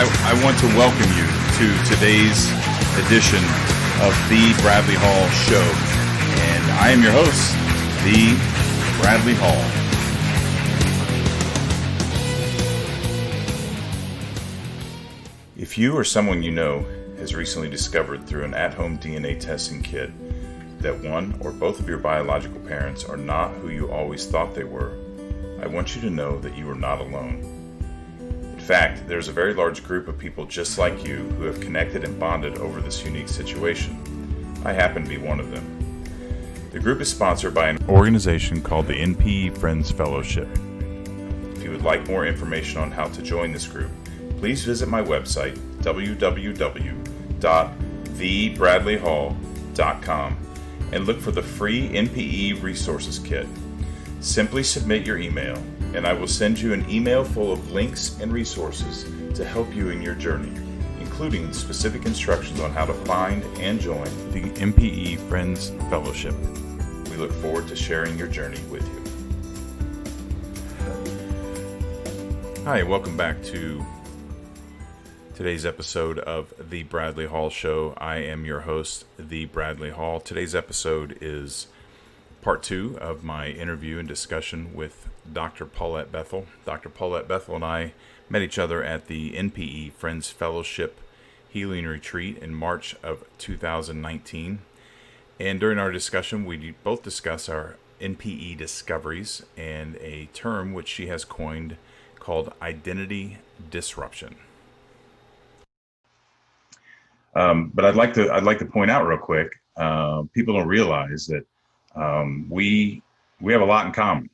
I want to welcome you to today's edition of the Bradley Hall Show. And I am your host, the Bradley Hall. If you or someone you know has recently discovered through an at-home DNA testing kit that one or both of your biological parents are not who you always thought they were, I want you to know that you are not alone. In fact, there's a very large group of people just like you who have connected and bonded over this unique situation. I happen to be one of them. The group is sponsored by an organization called the NPE Friends Fellowship. If you would like more information on how to join this group, please visit my website, www.thebradleyhall.com, and look for the free NPE Resources Kit. Simply submit your email, and I will send you an email full of links and resources to help you in your journey, including specific instructions on how to find and join the NPE Friends Fellowship. We look forward to sharing your journey with you. Hi, welcome back to today's episode of the Bradley Hall Show. I am your host, the Bradley Hall. Today's episode is part 2 of my interview and discussion with Dr. Paulette Bethel. Dr. Paulette Bethel and I met each other at the NPE Friends Fellowship Healing Retreat in March of 2019. And during our discussion, we both discuss our NPE discoveries and a term which she has coined called identity disruption. But I'd like to point out real quick, people don't realize that we have a lot in common,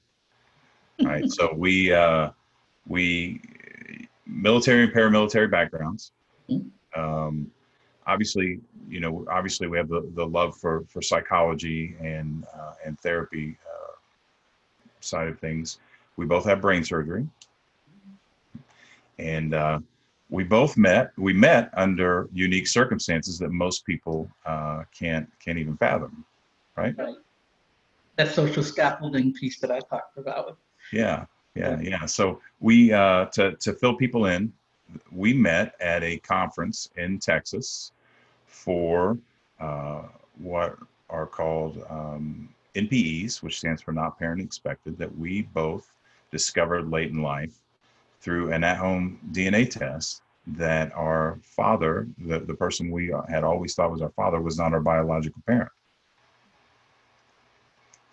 right? So we military and paramilitary backgrounds. Obviously we have the love for psychology and therapy side of things. We both have brain surgery, and we met under unique circumstances that most people can't even fathom, right? That social scaffolding piece that I talked about. Yeah. So we, to fill people in, we met at a conference in Texas for what are called NPEs, which stands for Not Parent Expected, that we both discovered late in life through an at-home DNA test that our father, the person we had always thought was our father, was not our biological parent.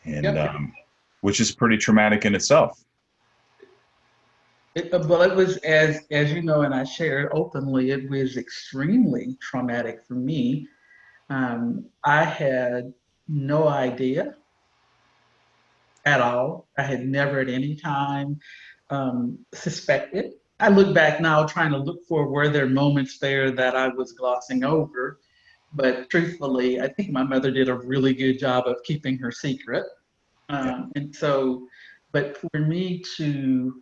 And which is pretty traumatic in itself. It was, as you know, and I shared openly, it was extremely traumatic for me. I had no idea at all. I had never at any time suspected. I look back now trying to look for were there moments there that I was glossing over. But truthfully, I think my mother did a really good job of keeping her secret. And so, but for me to,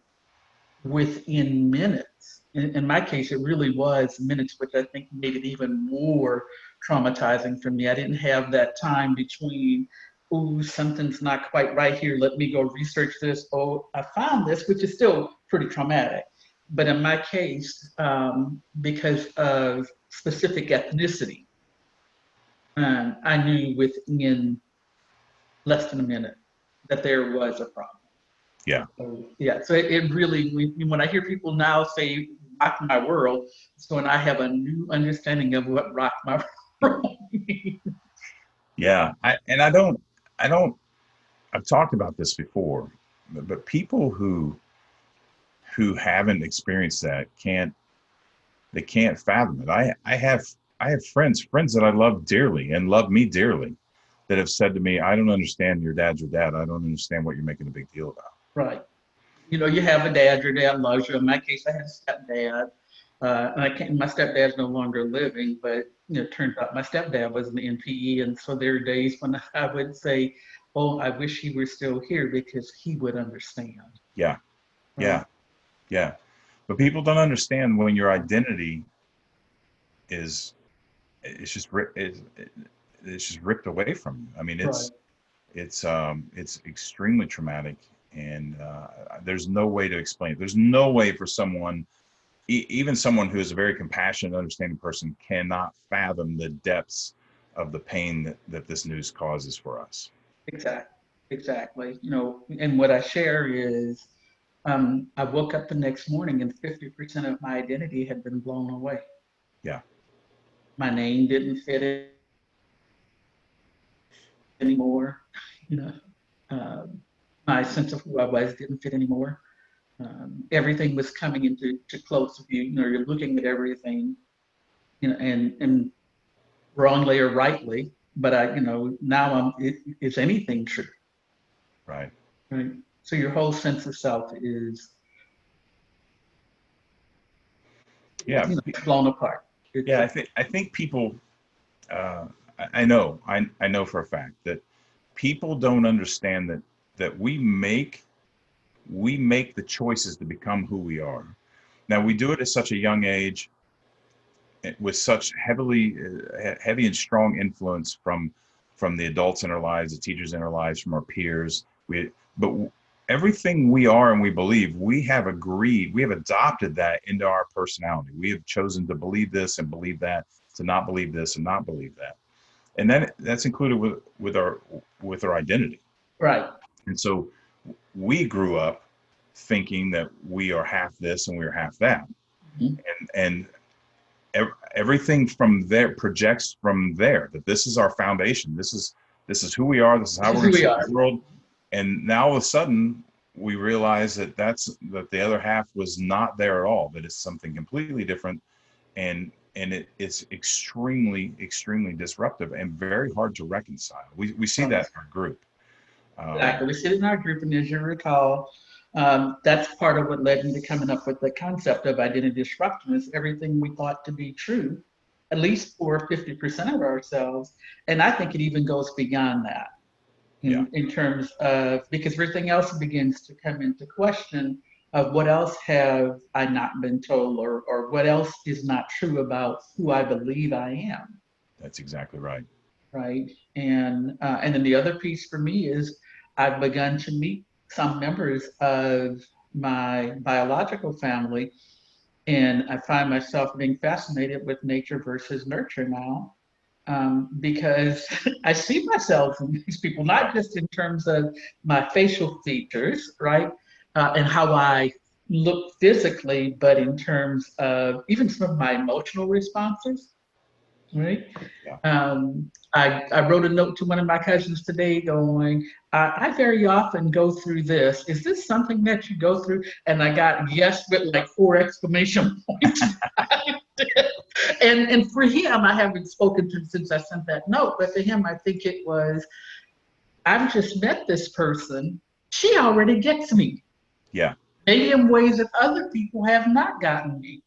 within minutes, in my case, it really was minutes, which I think made it even more traumatizing for me. I didn't have that time between, ooh, something's not quite right here, let me go research this. Oh, I found this, which is still pretty traumatic. But in my case, because of specific ethnicity, I knew within less than a minute that there was a problem. Yeah. So it really, when I hear people now say rock my world, so when I have a new understanding of what rock my world means. Yeah. I've talked about this before, but people who haven't experienced that can't fathom it. I have friends that I love dearly and love me dearly that have said to me, I don't understand, your dad's your dad. I don't understand what you're making a big deal about. Right. You have a dad, your dad loves you. In my case, I had a stepdad. And my stepdad's no longer living, but it turns out my stepdad was an NPE. And so there are days when I would say, oh, I wish he were still here because he would understand. Yeah. But people don't understand when your identity is just ripped away from you. I mean, it's extremely traumatic, and there's no way to explain it. There's no way for someone even someone who is a very compassionate, understanding person cannot fathom the depths of the pain that this news causes for us. Exactly. Exactly. And what I share is I woke up the next morning and 50% of my identity had been blown away. Yeah. My name didn't fit it anymore. You know, my sense of who I was didn't fit anymore. Everything was coming into close view. You're looking at everything, and wrongly or rightly. But now is anything true? Right. Right. So your whole sense of self is, Yeah. blown apart. It's Yeah. I think people, I know for a fact that people don't understand that we make the choices to become who we are. Now we do it at such a young age, with such heavy and strong influence from the adults in our lives, the teachers in our lives, from our peers. But everything we are and we believe, we have adopted that into our personality. We have chosen to believe this and believe that, to not believe this and not believe that, and then that's included with our identity. right. And so we grew up thinking that we are half this and we're half that, Mhm. and everything from there projects from there, that this is our foundation, this is who we are, this is This how is we're who going to we see are. the world. And now all of a sudden we realize that the other half was not there at all, that it's something completely different. And it's extremely disruptive and very hard to reconcile. We see Right. that in our group. Exactly. We sit in our group, and as you recall, that's part of what led me to coming up with the concept of identity disruption. Is everything we thought to be true, at least for 50% of ourselves, and I think it even goes beyond that Yeah. in terms of, because everything else begins to come into question of what else have I not been told, or what else is not true about who I believe I am. That's exactly right. Right? And then the other piece for me is I've begun to meet some members of my biological family, and I find myself being fascinated with nature versus nurture now, because I see myself in these people, Right. not just in terms of my facial features, right, and how I look physically, but in terms of even some of my emotional responses, right? Yeah. I wrote a note to one of my cousins today going, I very often go through this. Is this something that you go through? And I got yes with like 4 exclamation points. And for him, I haven't spoken to him since I sent that note, but for him, I think it was, I've just met this person. She already gets me, Yeah. maybe in ways that other people have not gotten me.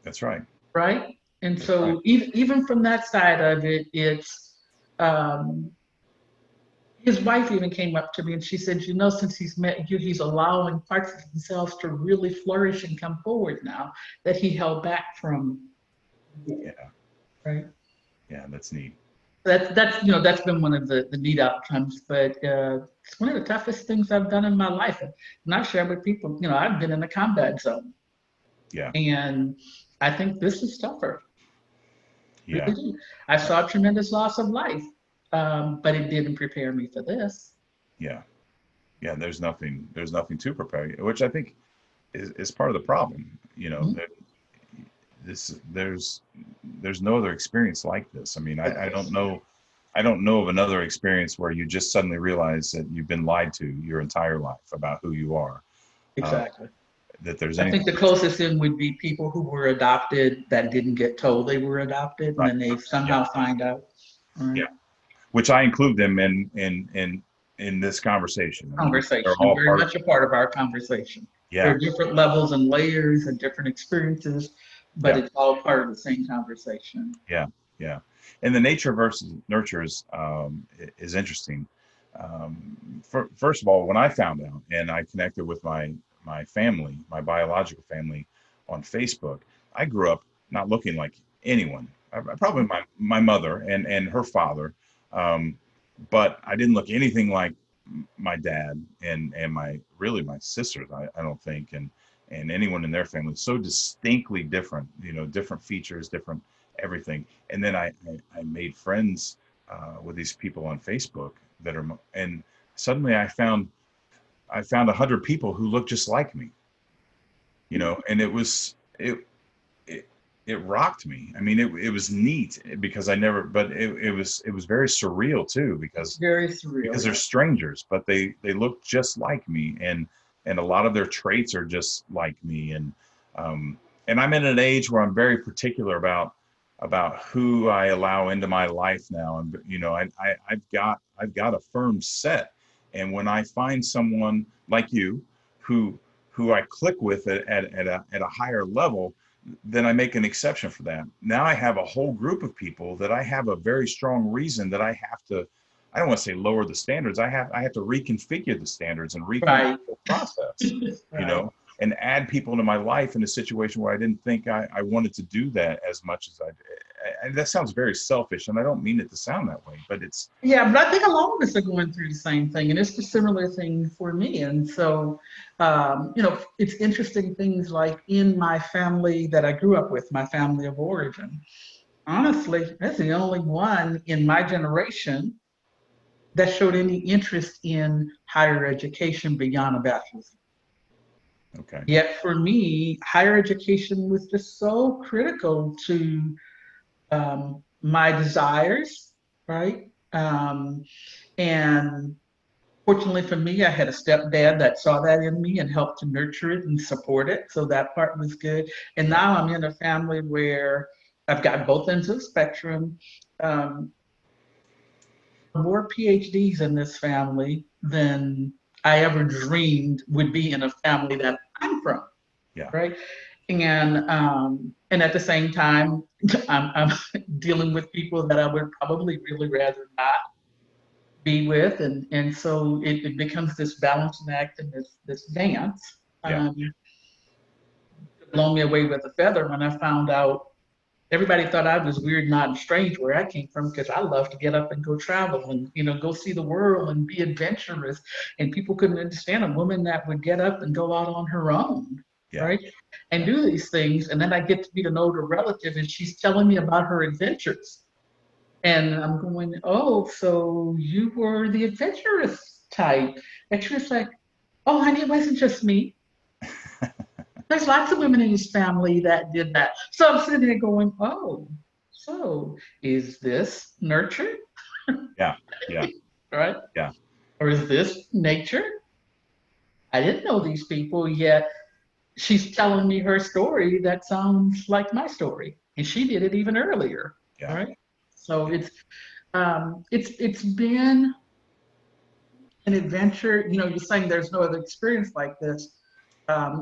That's right. Right? And That's right. so even from that side of it, it's um, his wife even came up to me and she said, since he's met you, he's allowing parts of himself to really flourish and come forward now that he held back from. Yeah. Right? Yeah. That's neat. That's been one of the neat outcomes, but it's one of the toughest things I've done in my life. And I've shared with people, I've been in a combat zone, Yeah. and I think this is tougher. Yeah. Really do. I saw tremendous loss of life, but it didn't prepare me for this. Yeah. Yeah. There's nothing to prepare you, which I think is part of the problem. Mhm. That there's no other experience like this. I mean, Like I don't this. know. I don't know of another experience where you just suddenly realize that you've been lied to your entire life about who you are. Uh, Exactly. that there's I think anything. the closest in would be people who were adopted that didn't get told they were adopted, and Right. then they Yeah. somehow find out. All Yeah. right. Which I include them in this conversation. I mean, they're Conversation, all very part of. much a part of our conversation. There Yeah. are different levels and layers and different experiences, but Yeah. it's all part of the same conversation. Yeah, yeah. And the nature versus nurtures is interesting. First of all, when I found out and I connected with my family, my biological family, on Facebook, I grew up not looking like anyone. Probably my mother and her father, um, but I didn't look anything like my dad and my sisters. I don't think. and anyone in their family, so distinctly different, different features, different everything. And then I made friends with these people on Facebook and suddenly I found 100 people who look just like me, and it it rocked me. I mean, it was neat because but it was very surreal too, It's because very surreal. they're strangers, but they look just like me, and a lot of their traits are just like me, um, and I'm in an age where I'm very particular about who I allow into my life now, and I've got a firm set, and when I find someone like you who I click with at a higher level, then I make an exception for that. Now I have a whole group of people that I have a very strong reason that I don't want to say lower the standards. I have to reconfigure the standards and reconfigure Right. the process, Right. and add people into my life in a situation where I didn't think I wanted to do that as much as I did. And that sounds very selfish, and I don't mean it to sound that way, but it's Yeah, but I think a lot of us are going through the same thing, and it's a similar thing for me. And so, it's interesting things like in my family that I grew up with, my family of origin. Honestly, that's the only one in my generation that showed any interest in higher education beyond a bachelor's. okay. Yet for me, higher education was just so critical to my desires, right? And fortunately for me, I had a stepdad that saw that in me and helped to nurture it and support it. So that part was good. And Yeah. now I'm in a family where I've got both ends of the spectrum. Um, more PhDs in this family than I ever dreamed would be in a family that I'm from, Yeah. right? And at the same time, I'm dealing with people that I would probably really rather not be with, and so it becomes this balancing act and this dance. Yeah. Um, Blown me away with a feather when I found out everybody thought I was weird, not and strange where I came from because I love to get up and go travel and go see the world and be adventurous. And people couldn't understand a woman that would get up and go out on her own, Yeah. right? And Yeah. do these things. And then I get to meet an older relative and she's telling me about her adventures. And I'm going, oh, so you were the adventurous type. And she was like, oh, honey, it wasn't just me. There's lots of women in his family that did that. So I'm sitting there going, oh, so is this nurture, Yeah. Yeah. right? Yeah. Or is this nature? I didn't know these people yet. She's telling me her story that sounds like my story, and she did it even earlier, Yeah. right? So it's been an adventure. You're saying there's no other experience like this.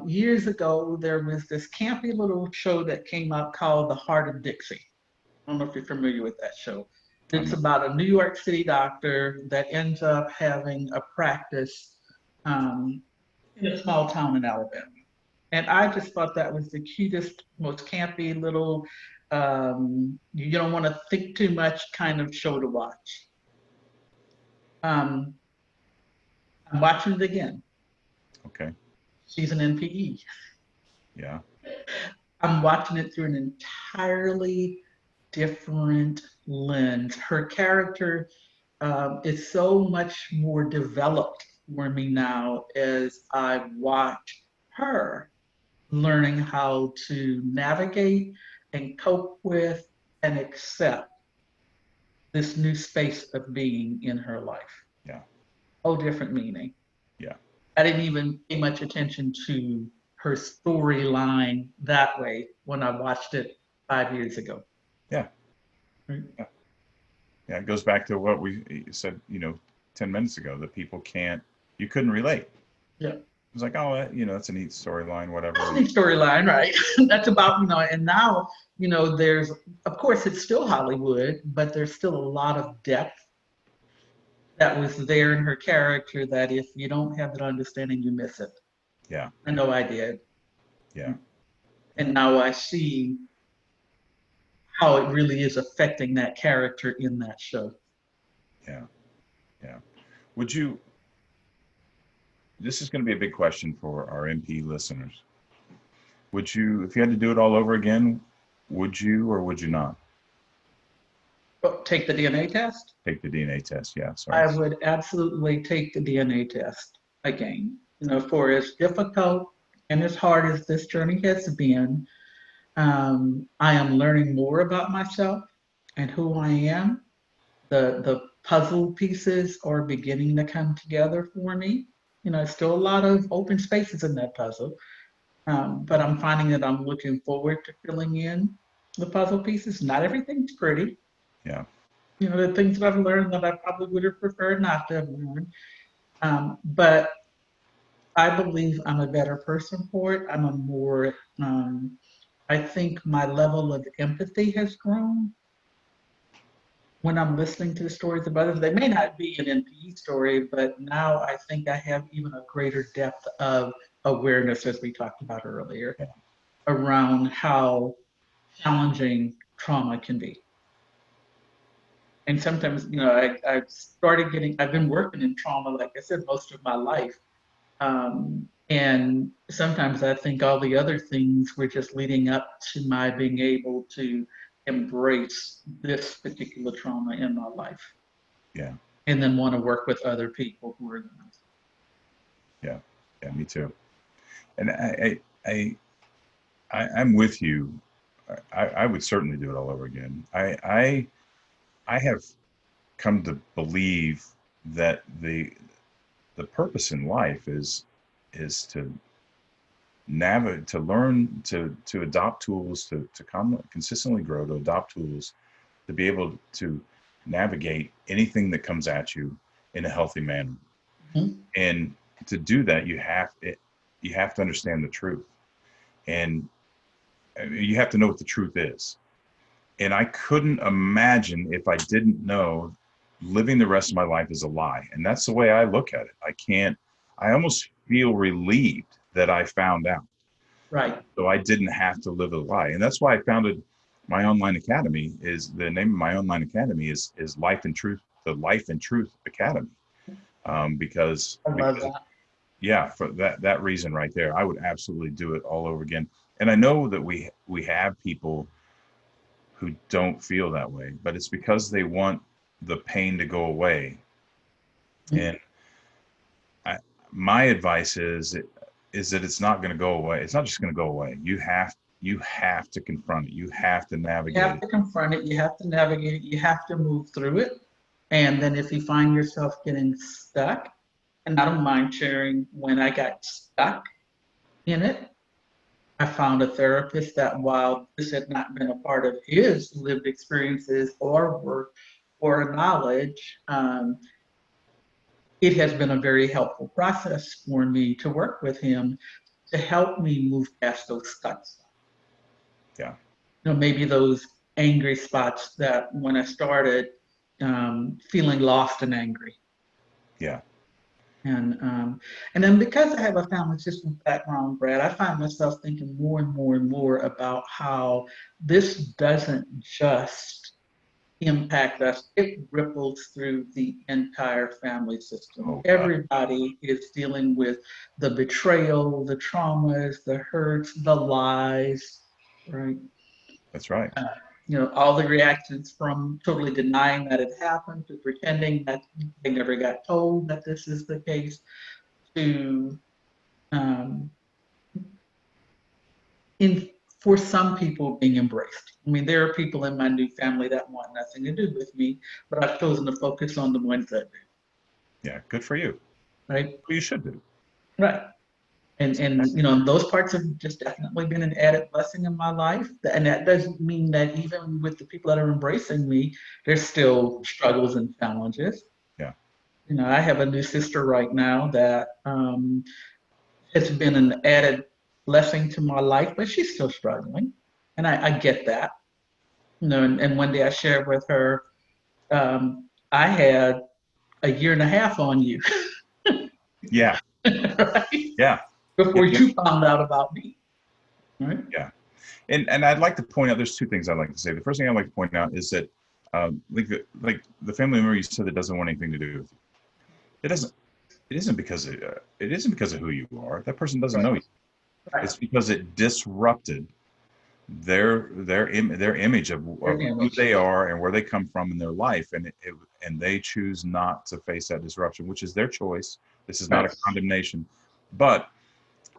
Years ago, there was this campy little show that came out called The Heart of Dixie. I don't know if you're familiar with that show. I'm It's not. about a New York City doctor that ends up having a practice um, in a small town in Alabama. And I just thought that was the cutest, most campy little, you don't want to think too much kind of show to watch. Um, I'm watching it again. Okay. She's an NPE. Yeah. I'm watching it through an entirely different lens. Her character is so much more developed for me now as I watch her learning how to navigate and cope with and accept this new space of being in her life. Yeah. Whole different meaning. Yeah. I didn't even pay much attention to her storyline that way when I watched it 5 years ago. Yeah. Right? Yeah. Yeah. It goes back to what we said, 10 minutes ago, that you couldn't relate. Yeah. It was like, oh, that's a neat storyline, whatever. That's the storyline, right? That's about, and now, there's, of course, it's still Hollywood, but there's still a lot of depth that was there in her character that if you don't have that understanding, you miss it. Yeah. I know I did. Yeah. Yeah. And now I see how it really is affecting that character in that show. Yeah. Yeah. Would you, this is going to be a big question for our NP listeners. Would you, if you had to do it all over again, would you or would you not But take the DNA test. take the DNA test? Yeah, sorry. I would absolutely take the DNA test again. For as difficult and as hard as this journey has been, I am learning more about myself and who I am. The puzzle pieces are beginning to come together for me. Still a lot of open spaces in that puzzle, but I'm finding that I'm looking forward to filling in the puzzle pieces. Not everything's pretty. Yeah, The things that I've learned that I probably would have preferred not to have learned. But I believe I'm a better person for it. I think my level of empathy has grown when I'm listening to the stories of others. They may not be an NPE story, but now I think I have even a greater depth of awareness, as we talked about earlier, yeah, around how challenging trauma can be. And sometimes, I've been working in trauma, like I said, most of my life. And sometimes I think all the other things were just leading up to my being able to embrace this particular trauma in my life yeah, and then want to work with other people who are. yeah, yeah. Me too. And I'm with you. I would certainly do it all over again. I have come to believe that the purpose in life is to navigate, to learn, to adopt tools, to consistently grow, to adopt tools, to be able to navigate anything that comes at you in a healthy manner. Mhm. And to do that, you have to understand the truth, and you have to know what the truth is. And I couldn't imagine if I didn't know living the rest of my life is a lie. And that's the way I look at it. I almost feel relieved that I found out. Right. So I didn't have to live a lie. And that's why I founded my online academy. Is the name of my online academy is Life and Truth, the Life and Truth Academy. I love Because that. yeah, for that reason right there, I would absolutely do it all over again. And I know that we have people who don't feel that way, but it's because they want the pain to go away. Mhm. And I, my advice is that it's not going to go away. It's not just going to go away. You have to confront it. You have to You navigate have it. to confront it, you have to navigate it, you have to move through it. And then if you find yourself getting stuck, and I don't mind sharing when I got stuck in it, I found a therapist that while this had not been a part of his lived experiences or work or knowledge, it has been a very helpful process for me to work with him to help me move past those stuck spots. Yeah, Maybe those angry spots that when I started feeling lost and angry. yeah, And then because I have a family systems background, Brad, I find myself thinking more and more and more about how this doesn't just impact us, it ripples through the entire family system. oh God, Everybody is dealing with the betrayal, the traumas, the hurts, the lies, right? that's right. Uh, all the reactions from totally denying that it happened to pretending that they never got told that this is the case to um, in for some people being embraced. I mean, there are people in my new family that want nothing to do with me, but I've chosen to focus on the ones that do. Yeah, good for you. Right, Well, you should do. right. And those parts have just definitely been an added blessing in my life. And that doesn't mean that even with the people that are embracing me, there's still struggles and challenges. Yeah, I have a new sister right now that has been an added blessing to my life, but she's still struggling. And I get that. And one day I shared with her, I had a year and a half on you, yeah, right? yeah, yeah, Before yeah, you found out about me, right? yeah. And I'd like to point out. There's two things I'd like to say. The first thing I'd like to point out is that like the family member you said that doesn't want anything to do with you. It doesn't. It isn't because of who you are. That person doesn't Right. know you. Right. It's because it disrupted their image Their of who image. they are and where they come from in their life, and they choose not to face that disruption, which is their choice. This is not Right. a condemnation, but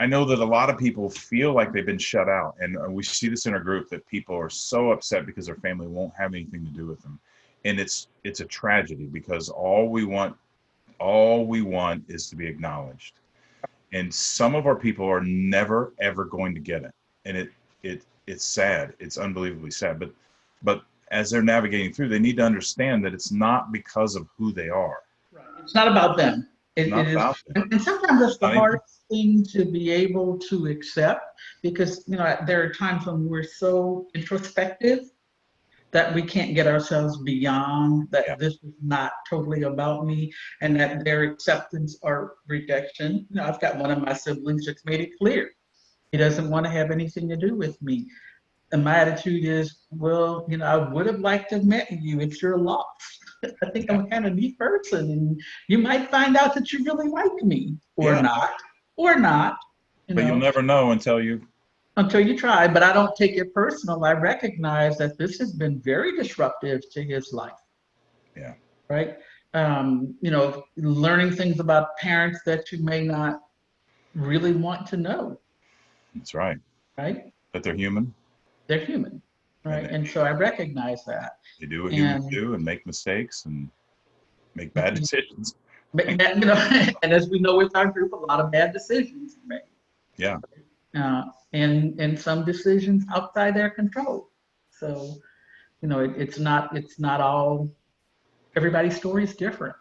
I know that a lot of people feel like they've been shut out, and we see this in our group that people are so upset because their family won't have anything to do with them, and it's a tragedy because all we want is to be acknowledged, and some of our people are never ever going to get it, and it's sad. It's unbelievably sad, but as they're navigating through, they need to understand that it's not because of who they are. Right. It's not about them. It's It not is, about them. and sometimes that's the Not even, hardest thing to be able to accept because there are times when we're so introspective that we can't get ourselves beyond yeah, that this is not totally about me and that their acceptance or rejection. I've got one of my siblings that's made it clear he doesn't want to have anything to do with me. And my attitude is, well, I would have liked to have met you. It's your loss. I think yeah, I'm a kind of neat person, and you might find out that you really like me, yeah. or not, you But you'll know, never know until you. until you try. But I don't take it personal. I recognize that this has been very disruptive to his life, Yeah, right? Learning things about parents that you may not really want to know, that's right. right? That they're human, They're human, and right? And so I recognize that. they do what humans And do and make mistakes and make bad decisions. but that, and as we know with our group, a lot of bad decisions are made, Yeah, and some decisions outside their control. So it's not all. Everybody's story is different.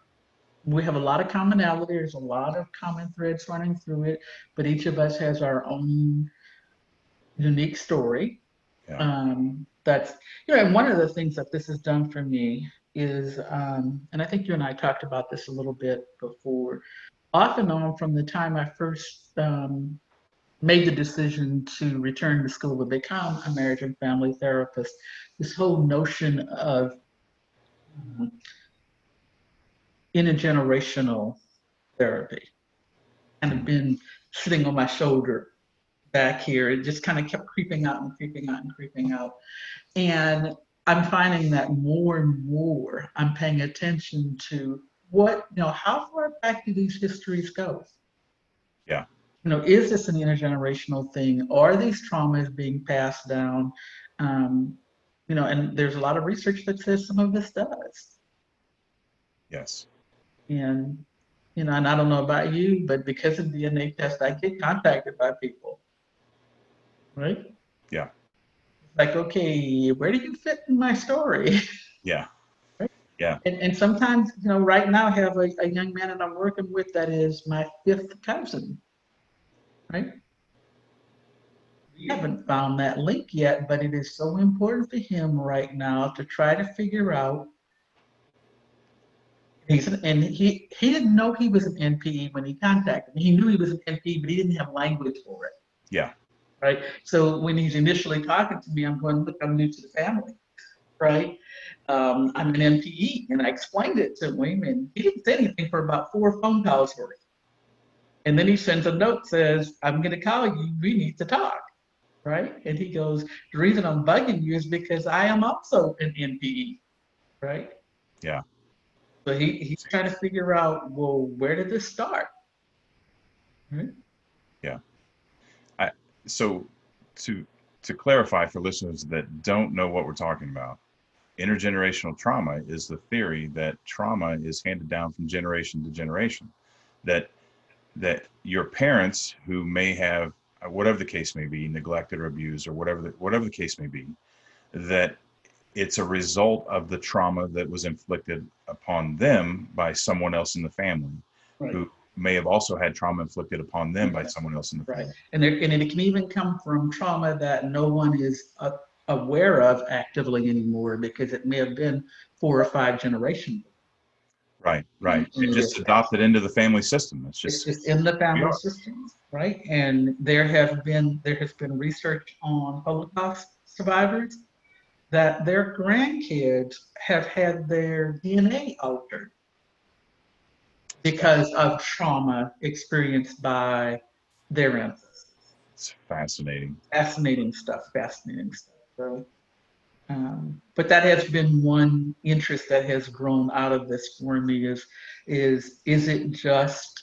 We have a lot of commonality. There's a lot of common threads running through it, but each of us has our own unique story. yeah, That's and one of the things that this has done for me is, and I think you and I talked about this a little bit before. Off and on from the time I first made the decision to return to school to become a marriage and family therapist, this whole notion of um, intergenerational therapy kind of mhm, been sitting on my shoulder back here. It just kind of kept creeping out and creeping out and creeping out. And I'm finding that more and more I'm paying attention to how far back do these histories go? yeah, Is this an intergenerational thing? Are these traumas being passed down? Um, and there's a lot of research that says some of this does. yes, And I don't know about you, but because of DNA test, I get contacted by people, right? yeah, Like, okay, where do you fit in my story? yeah, Right? yeah, And sometimes, right now I have a young man that I'm working with that is my fifth cousin, right? We haven't found that link yet, but it is so important for him right now to try to figure out. And he didn't know he was an NPE when he contacted me. He knew he was an NPE, but he didn't have language for it, yeah, right? So when he's initially talking to me, I'm going, look, I'm new to the family, right? I'm an NPE, and I explained it to him, and he didn't say anything for about 4 phone calls worth. And then he sends a note, says, I'm going to call you. We need to talk. Right. And he goes, the reason I'm bugging you is because I am also an NPE. Right. yeah. So he's trying to figure out, well, where did this start? Right. Yeah. I, so to to clarify for listeners that don't know what we're talking about, intergenerational trauma is the theory that trauma is handed down from generation to generation. That that your parents who may have whatever the case may be, neglected or abused or whatever the case may be, that it's a result of the trauma that was inflicted upon them by someone else in the family Right. who may have also had trauma inflicted upon them by someone else in the Right. family. And it can even come from trauma that no one is aware of actively anymore because it may have been 4 or 5 generations. Right, right. In It the just distance. adopted into the family system. It's It's just just in the we family are. systems, right? And there has been research on Holocaust survivors that their grandkids have had their DNA altered Yeah, because of trauma experienced by their ancestors. It's fascinating. Fascinating stuff. Fascinating stuff. So, but that has been one interest that has grown out of this for me is it just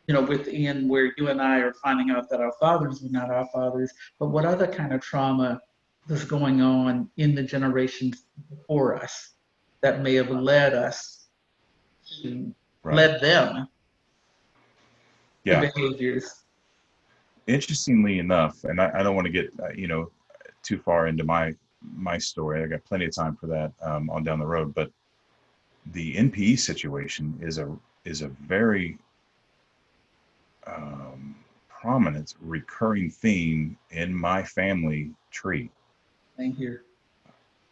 within where you and I are finding out that our fathers were not our fathers, but what other kind of trauma was going on in the generations before us that may have led us to Right. led them to Yeah. behaviors. Interestingly enough, and I don't want to get too far into my story. I got plenty of time for that on down the road. But the NPE situation is a very prominent recurring theme in my family tree. Thank you.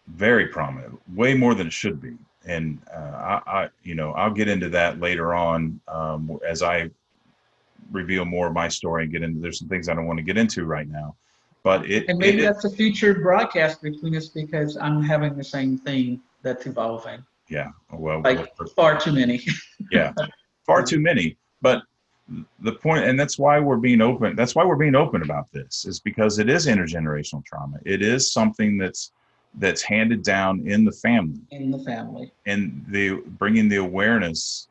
Very prominent, way more than it should be. And I'll get into that later on as I reveal more of my story and get into. There's some things I don't want to get into right now, but And maybe that's a future broadcast between us because I'm having the same thing that's evolving. yeah. Well, Like far too many. yeah, far too many. But the point, and that's why we're being open. That's why we're being open about this, is because it is intergenerational trauma. It is something that's handed down in the family, In the family. and the bringing the awareness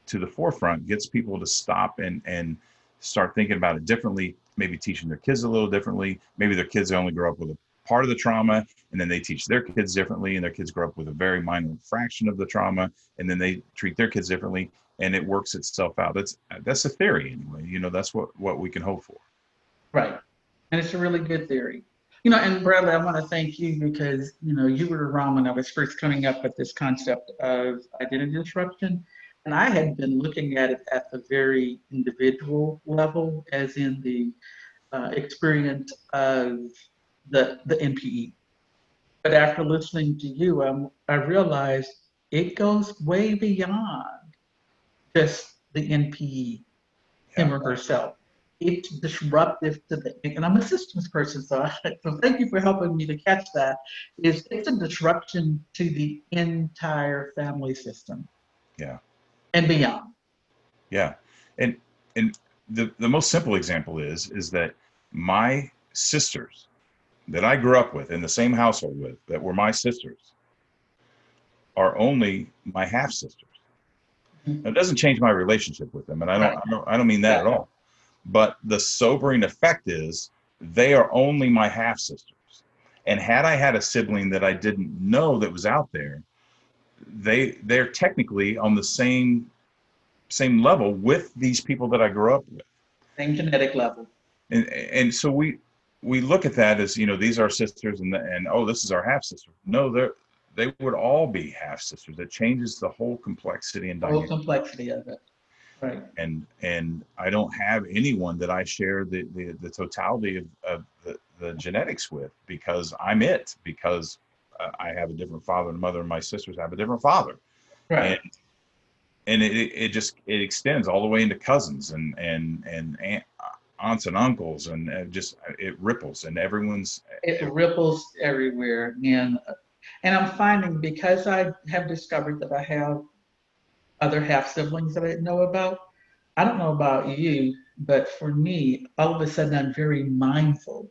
to the forefront gets people to stop and start thinking about it differently, maybe teaching their kids a little differently. Maybe their kids only grow up with a part of the trauma, and then they teach their kids differently, and their kids grow up with a very minor fraction of the trauma, and then they treat their kids differently, and it works itself out. That's a theory anyway. That's what we can hope for. Right. And it's a really good theory. And Bradley, I want to thank you because, you were around when I was first coming up with this concept of identity disruption. And I had been looking at it at the very individual level, as in the experience of the NPE. But after listening to you, I realized it goes way beyond just the NPE, him Yeah. or herself. It's disruptive to and I'm a systems person, so thank you for helping me to catch that. It's a disruption to the entire family system Yeah. and beyond. Yeah. And the most simple example is that my sisters that I grew up with in the same household with, that were my sisters, are only my half sisters. Mhm. It doesn't change my relationship with them, and Right. I don't mean that at all. But the sobering effect is they are only my half sisters. And had I had a sibling that I didn't know that was out there, they're technically on the same level with these people that I grew up with. Same genetic level. And so we look at that as, these are sisters, and oh, this is our half sister. No, they would all be half sisters. It changes the whole complexity and Whole dynamic. complexity of it. Right. And I don't have anyone that I share the totality of the genetics with, because I have a different father and mother, and my sisters have a different father. Right. And it extends all the way into cousins and aunts and uncles, and it ripples, and everyone's. It ripples everywhere. And I'm finding, because I have discovered that I have other half siblings that I didn't know about. I don't know about you, but for me, all of a sudden I'm very mindful.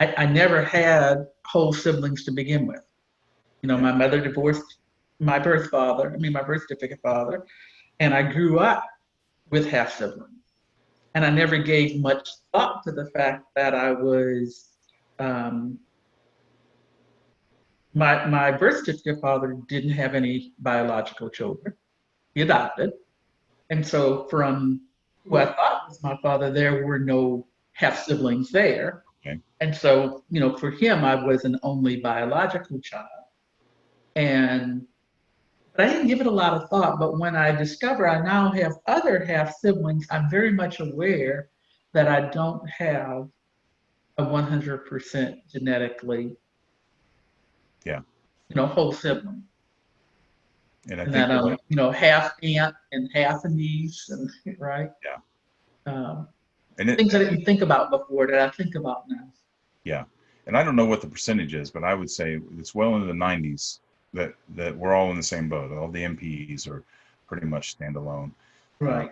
I never had whole siblings to begin with. Yeah. My mother divorced my birth certificate father, and I grew up with half siblings. And I never gave much thought to the fact that I was um, my birth certificate father didn't have any biological children. He adopted. And so from who I thought was my father, there were no half siblings there. Okay. And so, for him, I was an only biological child. And but I didn't give it a lot of thought. But when I discover I now have other half siblings, I'm very much aware that I don't have a 100% genetically, Yeah. whole sibling. And I And think that half aunt and half a niece, and right. yeah. Um, And Things I didn't think about before that I think about now. yeah. And I don't know what the percentage is, but I would say it's well into the 90s that we're all in the same boat. All the NPEs are pretty much standalone. Uh, Right.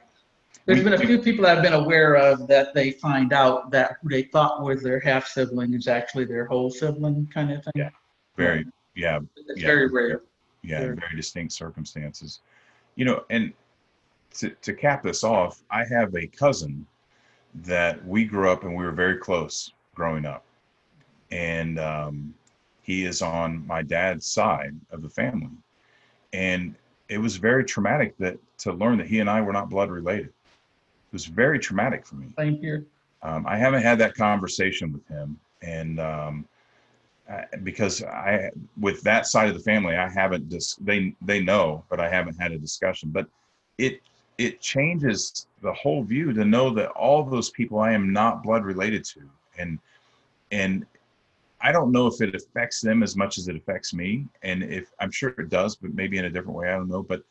There's been a few people I've been aware of that they find out that who they thought was their half sibling is actually their whole sibling kind of yeah, thing. Yeah, very, yeah, it's yeah, very rare. yeah, in Very. very distinct circumstances. And to cap this off, I have a cousin that we grew up and we were very close growing up. And he is on my dad's side of the family. And it was very traumatic that to learn that he and I were not blood related. It was very traumatic for me. Same here. I haven't had that conversation with him, and because with that side of the family, I haven't they know, but I haven't had a discussion. But it it changes the whole view to know that all those people I am not blood related to, and I don't know if it affects them as much as it affects me, and if I'm sure it does, but maybe in a different way. I don't know, but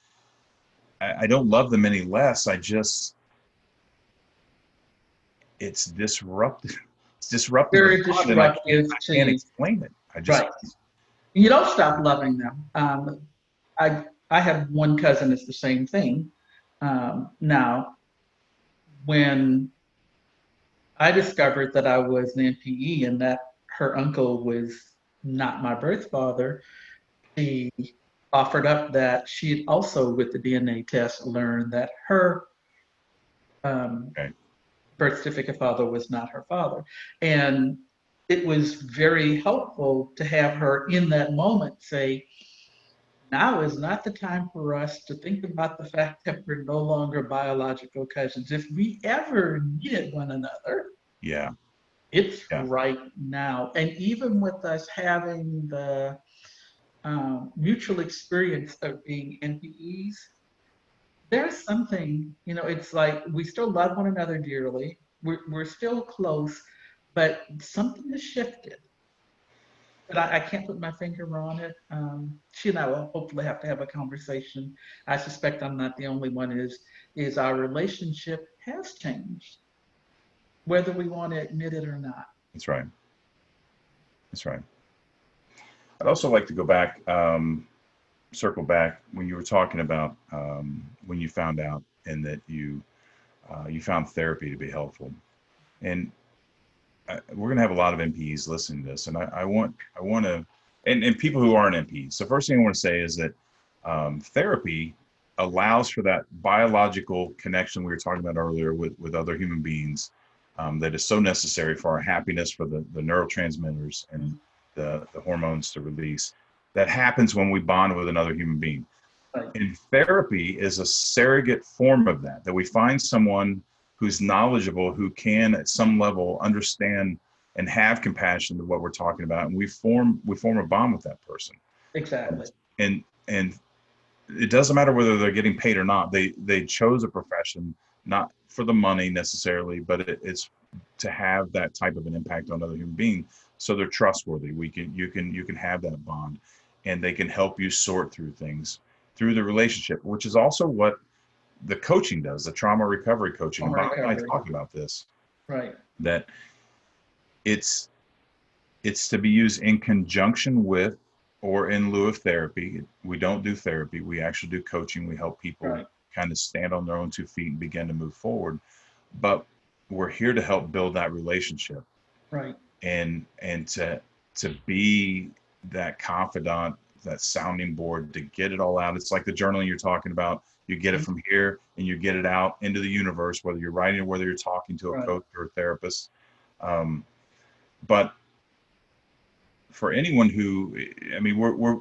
I don't love them any less. I just it's disruptive. It's disruptive. Very And disruptive I to can't you. explain it. I just Right. You don't stop loving them. I have one cousin that's the same thing. Now, when I discovered that I was an NPE and that her uncle was not my birth father, she offered up that she had also, with the DNA test, learned that her um, okay. birth certificate father was not her father. And it was very helpful to have her in that moment say, now is not the time for us to think about the fact that we're no longer biological cousins. If we ever needed one another, Yeah. it's Yeah. right now. And even with us having the mutual experience of being NPEs, there's something, it's like we still love one another dearly. We're still close, but something has shifted. But I can't put my finger on it. She and I will hopefully have to have a conversation. I suspect I'm not the only one. Is our relationship has changed, whether we want to admit it or not. That's right. That's right. I'd also like to go back, circle back when you were talking about when you found out and that you found therapy to be helpful. And we're going to have a lot of MPs listening to this, and I want to, and people who aren't MPs. So first thing I want to say is that therapy allows for that biological connection we were talking about earlier with other human beings, that is so necessary for our happiness, for the neurotransmitters and the hormones to release. That happens when we bond with another human being. Right. And therapy is a surrogate form of that, that we find someone who's knowledgeable, who can at some level understand and have compassion to what we're talking about. And we form a bond with that person. Exactly. And it doesn't matter whether they're getting paid or not. They chose a profession, not for the money necessarily, but it's to have that type of an impact on other human being. So they're trustworthy. You can have that bond, and they can help you sort through things through the relationship, which is also what the coaching does, the trauma recovery coaching. And Bob and I talk about this, Right. that it's to be used in conjunction with or in lieu of therapy. We don't do therapy. We actually do coaching. We help people Right. kind of stand on their own 2 feet and begin to move forward. But we're here to help build that relationship, Right. and to be that confidant, that sounding board, to get it all out. It's like the journaling you're talking about. You get it from here and you get it out into the universe, whether you're writing or whether you're talking to a Right. coach or a therapist. But for anyone who, I mean, we're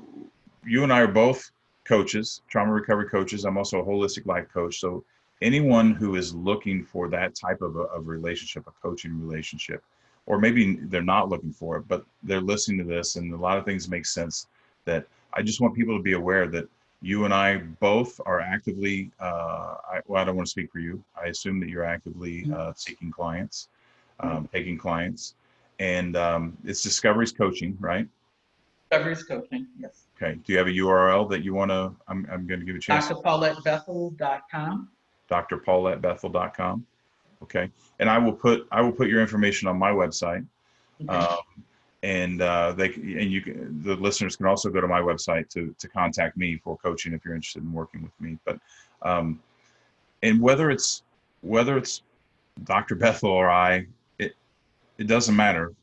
you and I are both coaches, trauma recovery coaches. I'm also a holistic life coach. So anyone who is looking for that type of a relationship, a coaching relationship, or maybe they're not looking for it, but they're listening to this and a lot of things make sense, that I just want people to be aware that you and I both are actively, well, I don't want to speak for you. I assume that you're actively seeking clients, taking clients, and it's Discovery's Coaching, right? Discovery's coaching. Yes. Okay. Do you have a URL that you want to? I'm going to give you a chance. DrPauletteBethel.com. DrPauletteBethel.com. Okay. And I will put your information on my website. Okay. And the listeners can also go to my website to contact me for coaching if you're interested in working with me. But and whether it's whether it's Dr. Bethel or I, it doesn't matter.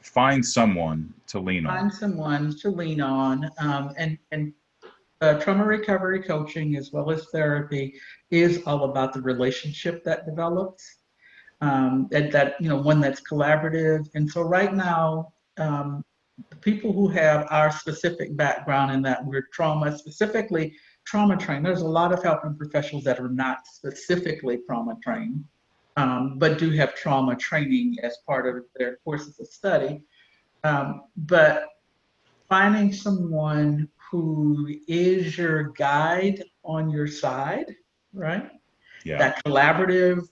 Find someone to lean on. Find someone to lean on, and trauma recovery coaching as well as therapy is all about the relationship that develops, and that one that's collaborative. And so right now, the people who have our specific background in that we're trauma specifically trauma trained. There's a lot of helping professionals that are not specifically trauma trained, but do have trauma training as part of their courses of study. But finding someone who is your guide on your side, right? Yeah. That collaborative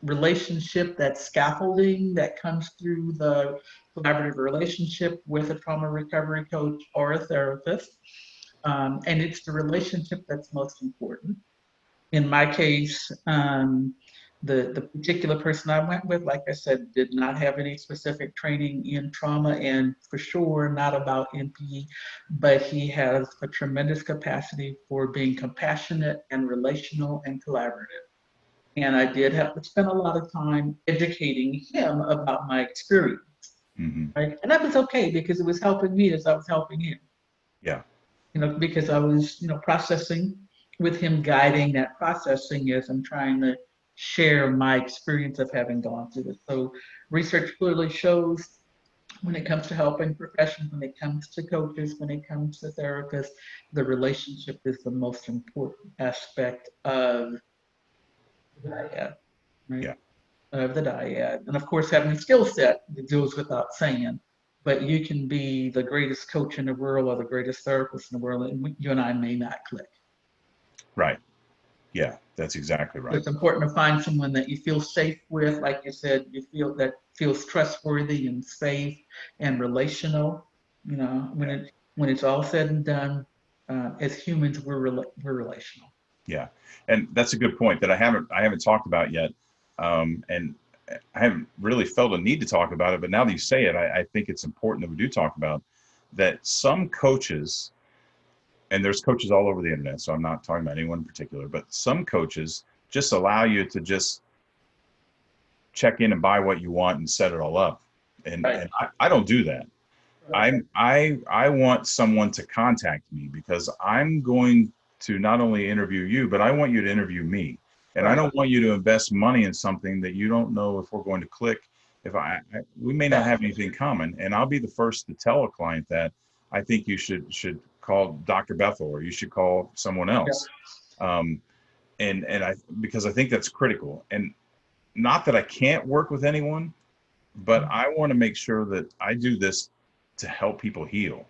relationship, that scaffolding that comes through the collaborative relationship with a trauma recovery coach or a therapist. And it's the relationship that's most important. In my case, the particular person I went with, like I said, did not have any specific training in trauma and for sure not about NPE, but he has a tremendous capacity for being compassionate and relational and collaborative. And I did have to spend a lot of time educating him about my experience, Mm-hmm. right? And that was okay because it was helping me as I was helping him. Yeah. Because I was, processing with him, guiding that processing as I'm trying to share my experience of having gone through this. So research clearly shows when it comes to helping professionals, when it comes to coaches, when it comes to therapists, the relationship is the most important aspect of the dyad, right? Yeah. Of the dyad. And of course, having a skill set that goes without saying. But you can be the greatest coach in the world or the greatest therapist in the world, and you and I may not click. Right. Yeah, that's exactly So right. it's important to find someone that you feel safe with, like you said, you feel that feels trustworthy and safe and relational. When it's all said and done, as humans, we're relational. Yeah, and that's a good point that I haven't talked about yet, and I haven't really felt a need to talk about it. But now that you say it, I think it's important that we do talk about that. Some coaches, and there's coaches all over the internet, so I'm not talking about anyone in particular, but some coaches just allow you to just check in and buy what you want and set it all up, and Right. and I don't do that. I want someone to contact me because I'm going to not only interview you, but I want you to interview me. And I Right. don't want you to invest money in something that you don't know if we're going to click. If we may not Yeah. have anything common, and I'll be the first to tell a client that I think you should call Dr. Bethel or you should call someone Yeah. else. Um, and I because I think that's critical. And not that I can't work with anyone, but I want to make sure that I do this to help people heal.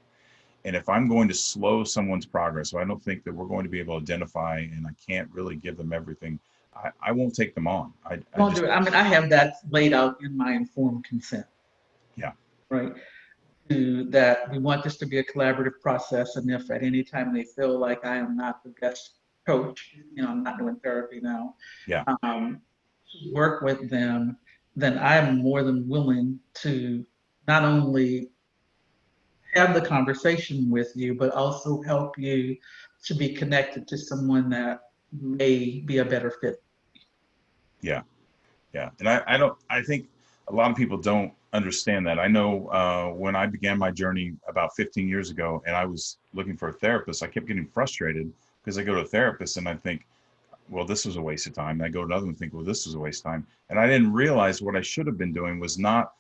And if I'm going to slow someone's progress, so I don't think that we're going to be able to identify and I can't really give them everything, I won't take them on. I Won't just, do it. I mean, I have that laid out in my informed consent, yeah, right? To that we want this to be a collaborative process, and if at any time they feel like I am not the best coach, I'm not doing therapy now, yeah, to work with them, then I'm more than willing to not only have the conversation with you, but also help you to be connected to someone that may be a better fit. yeah, yeah. And I think a lot of people don't understand that. I know when I began my journey about 15 years ago and I was looking for a therapist, I kept getting frustrated because I go to a therapist and I think, well, this was a waste of time. And I go to another one and think, well, this was a waste of time. And I didn't realize what I should have been doing was not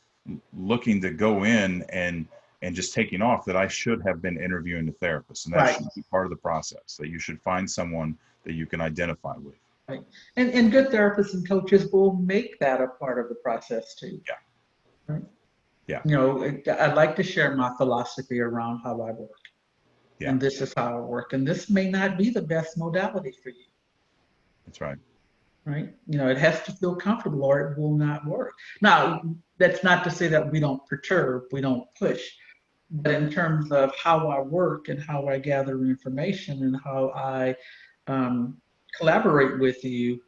looking to go in and just taking off, that I should have been interviewing the therapist. And that Right. should be part of the process, that you should find someone that you can identify with. Right. And good therapists and coaches will make that a part of the process too. Yeah. Right. Yeah. I'd like to share my philosophy around how I work. Yeah. And this is how I work. And this may not be the best modality for you. That's right. Right. It has to feel comfortable or it will not work. Now, that's not to say that we don't perturb, we don't push. But in terms of how I work and how I gather information and how I um, collaborate with you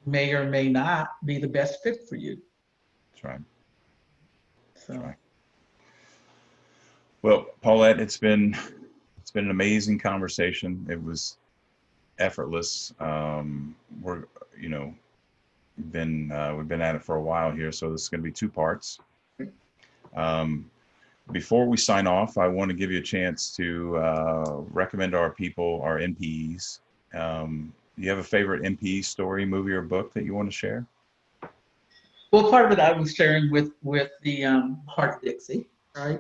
may or may not be the best fit for you. That's right. That's So right. Well, Paulette, it's been an amazing conversation. It was effortless. We're, you know, We've been at it for a while here, so this is going to be two parts. Before we sign off, I want to give you a chance to recommend our people, our NPEs. Do you have a favorite NPE story, movie, or book that you want to share? Well, part of it I was sharing with the Heart of Dixie, right?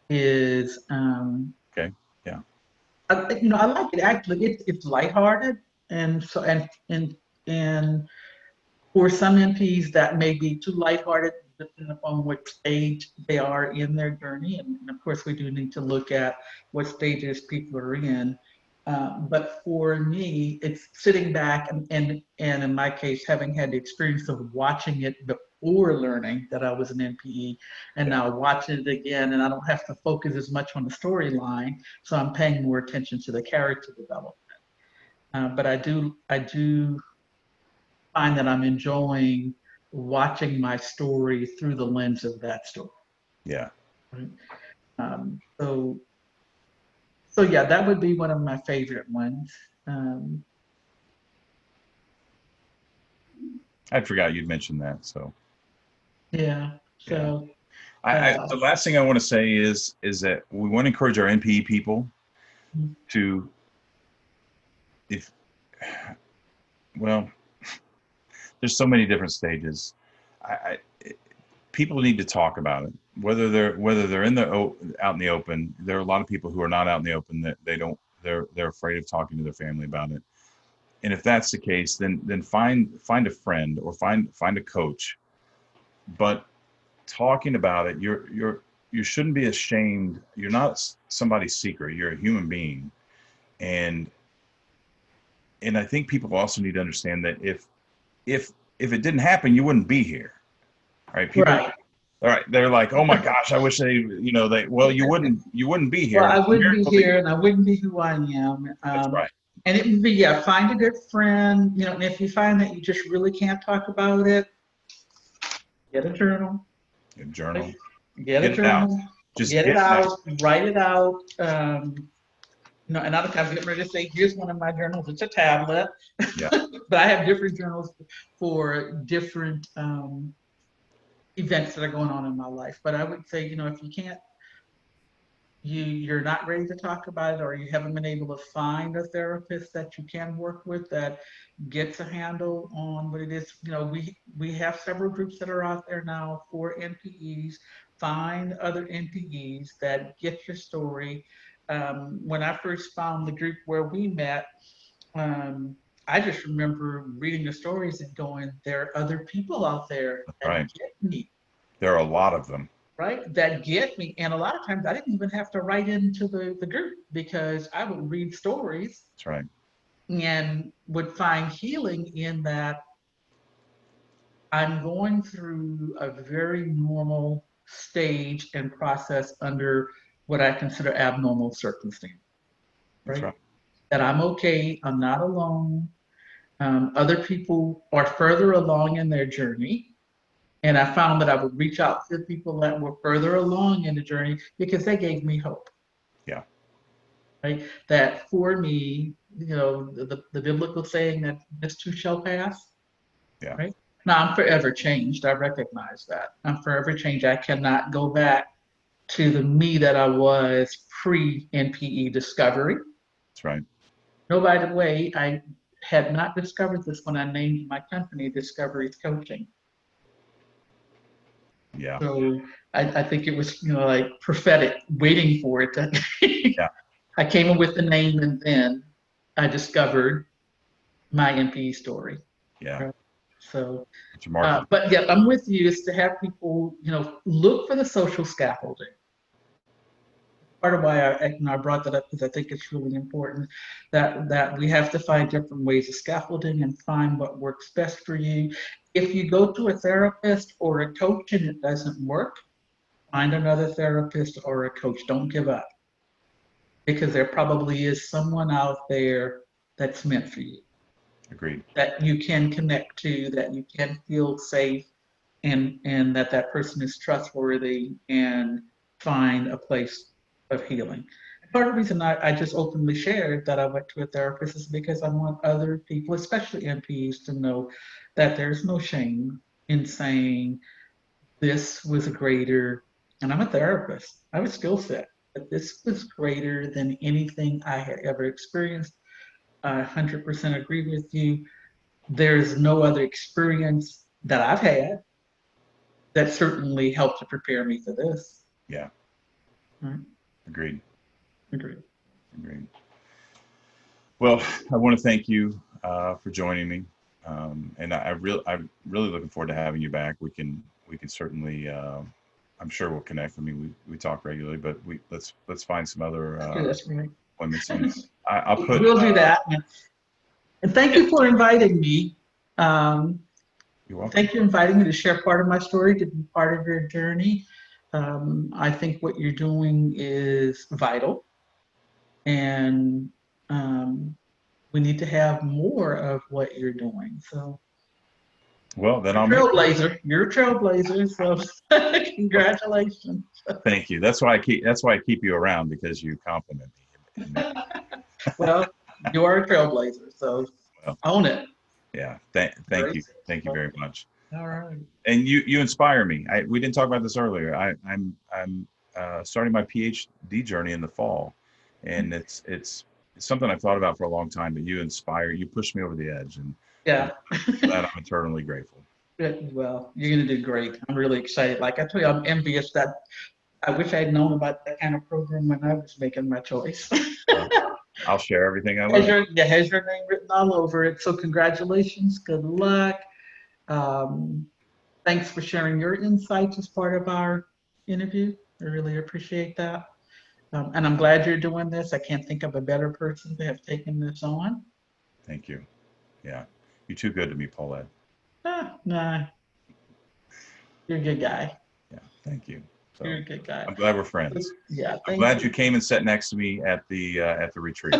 Is Okay. Yeah. I like it actually. It's lighthearted, and so and for some MPs that may be too lighthearted, depending upon what stage they are in their journey. And of course, we do need to look at what stages people are in. But for me, it's sitting back and in my case, having had the experience of watching it before learning that I was an NPE, and Yeah. now watching it again, and I don't have to focus as much on the storyline, so I'm paying more attention to the character development. But I do find that I'm enjoying watching my story through the lens of that story. Yeah. Right? So yeah, that would be one of my favorite ones. Um, I forgot you'd mentioned that. So yeah. yeah. So I the last thing I want to say is that we want to encourage our NPE people to, if well, there's so many different stages. I People need to talk about it. Whether they're out in the open. There are a lot of people who are not out in the open that they're afraid of talking to their family about it. And if that's the case, then find a friend or find a coach. But talking about it, you shouldn't be ashamed. You're not somebody's secret. You're a human being, and I think people also need to understand that if it didn't happen, you wouldn't be here, right? People, right. all right, they're like, oh my gosh, I wish well, you wouldn't be Well, here. I The wouldn't be miracle that here, and I wouldn't be who I am. that's right. And it would be, yeah, find a good friend. And if you find that you just really can't talk about it, get a journal. A journal, Get a get it out. journal. Just Get it get it out. out. Write it out. And other times, get ready to say, here's one of my journals. It's a tablet, Yeah, but I have different journals for different events that are going on in my life. But I would say, if you can't, you're not ready to talk about it, or you haven't been able to find a therapist that you can work with that gets a handle on what it is. We have several groups that are out there now for NPEs. Find other NPEs that get your story. When I first found the group where we met, um, I just remember reading the stories and going, there are other people out there that right. get me, There are a lot of them. right? That get me. And a lot of times I didn't even have to write into the group because I would read stories That's right. and would find healing in that I'm going through a very normal stage and process under what I consider abnormal circumstance, That's right? right. That I'm okay, I'm not alone. Other people are further along in their journey. And I found that I would reach out to people that were further along in the journey because they gave me hope, Yeah, right? That for me, the biblical saying that this too shall pass, yeah. right? Now I'm forever changed. I recognize that. I'm forever changed. I cannot go back to the me that I was pre NPE discovery. That's right. No, by the way, I had not discovered this when I named my company Discovery Coaching. Yeah, So I think it was, like prophetic, waiting for it to. yeah, I came up with the name and then I discovered my NPE story. yeah. Right? So, It's remarkable. but yeah, I'm with you is to have people, look for the social scaffolding. Part of why I brought that up because I think it's really important that we have to find different ways of scaffolding and find what works best for you. If you go to a therapist or a coach and it doesn't work, find another therapist or a coach. Don't give up because there probably is someone out there that's meant for you, Agreed. that you can connect to, that you can feel safe, and that person is trustworthy and find a place of healing. Part of the reason I just openly shared that I went to a therapist is because I want other people, especially NPEs, to know that there's no shame in saying this was greater, and I'm a therapist, I have a skill set, but this was greater than anything I had ever experienced. I 100% agree with you. There's no other experience that I've had that certainly helped to prepare me for this. Yeah. Right? Agreed. Agreed. Agreed. Well, I want to thank you for joining me, and I'm really looking forward to having you back. We can certainly. I'm sure we'll connect. I mean, we talk regularly, but let's find some other That's right. appointments. And I'll put. We'll do that. And thank you for inviting me. Um, You're welcome. Thank you for inviting me to share part of my story, to be part of your journey. I think what you're doing is vital, and we need to have more of what you're doing. So, Well, then you're I'll a make. trailblazer. You're a trailblazer. So, congratulations. Thank you. That's why I keep you around, because you compliment me. Well, you are a trailblazer. So, Well, own it. yeah. Thank you. Embrace it. Thank you very much. All right. And you inspire me. We didn't talk about this earlier. I'm starting my PhD journey in the fall, and it's something I've thought about for a long time. But you push me over the edge, and Yeah. for that I'm eternally grateful. Well, you're going to do great. I'm really excited. Like I tell you, I'm envious that I wish I had known about that kind of program when I was making my choice. Uh, I'll share everything I learned. Has your name written all over it. So congratulations. Good luck. Um, Thanks for sharing your insights as part of our interview. I really appreciate that. And I'm glad you're doing this. I can't think of a better person to have taken this on. Thank you. Yeah, you're too good to me, Paulette. Nah, you're a good guy. Yeah, thank you. You're So a good guy. I'm glad we're friends. Yeah, I'm thank glad you. you came and sat next to me at the retreat.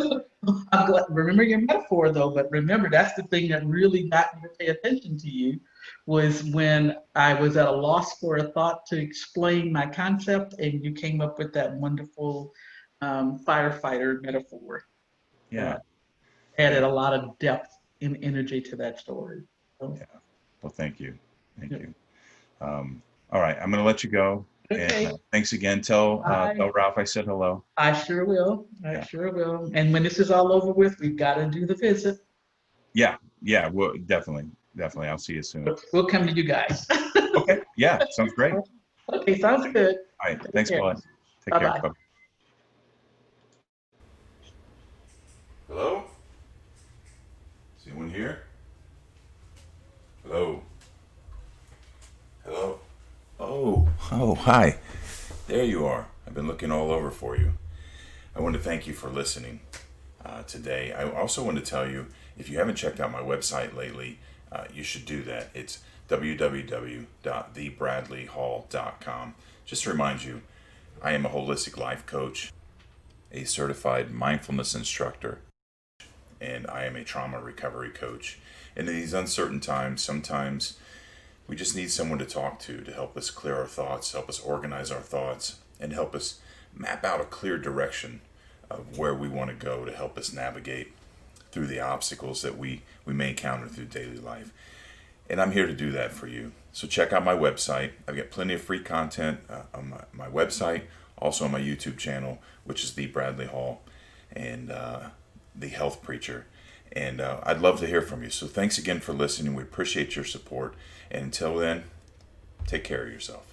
I'm glad, remember your metaphor though, but remember that's the thing that really got me to pay attention to you was when I was at a loss for a thought to explain my concept and you came up with that wonderful firefighter metaphor Yeah, that added yeah, a lot of depth and energy to that story. So, yeah. Well, thank you. Thank yeah. you. All right, I'm going to let you go. And Okay, thanks again. Tell Ralph I said hello. I sure will. I Yeah, sure will. And when this is all over with, we've got to do the visit. yeah, yeah. Well, definitely. I'll see you soon. We'll come to you guys. Okay. Yeah, sounds great. Okay, sounds good. All right. Take Thanks, care. Paulette. Take Bye care. bye. Bye. Hello? Is anyone here? Hello? Hello? Oh, hi. There you are. I've been looking all over for you. I want to thank you for listening today. I also want to tell you, if you haven't checked out my website lately, you should do that. It's www.thebradleyhall.com. Just to remind you, I am a holistic life coach, a certified mindfulness instructor, and I am a trauma recovery coach. And in these uncertain times, sometimes we just need someone to talk to help us clear our thoughts, help us organize our thoughts, and help us map out a clear direction of where we want to go to help us navigate through the obstacles that we may encounter through daily life. And I'm here to do that for you. So check out my website. I've got plenty of free content on my website, also on my YouTube channel, which is The Bradley Hall, and The Health Preacher. And I'd love to hear from you. So thanks again for listening. We appreciate your support. And until then, take care of yourself.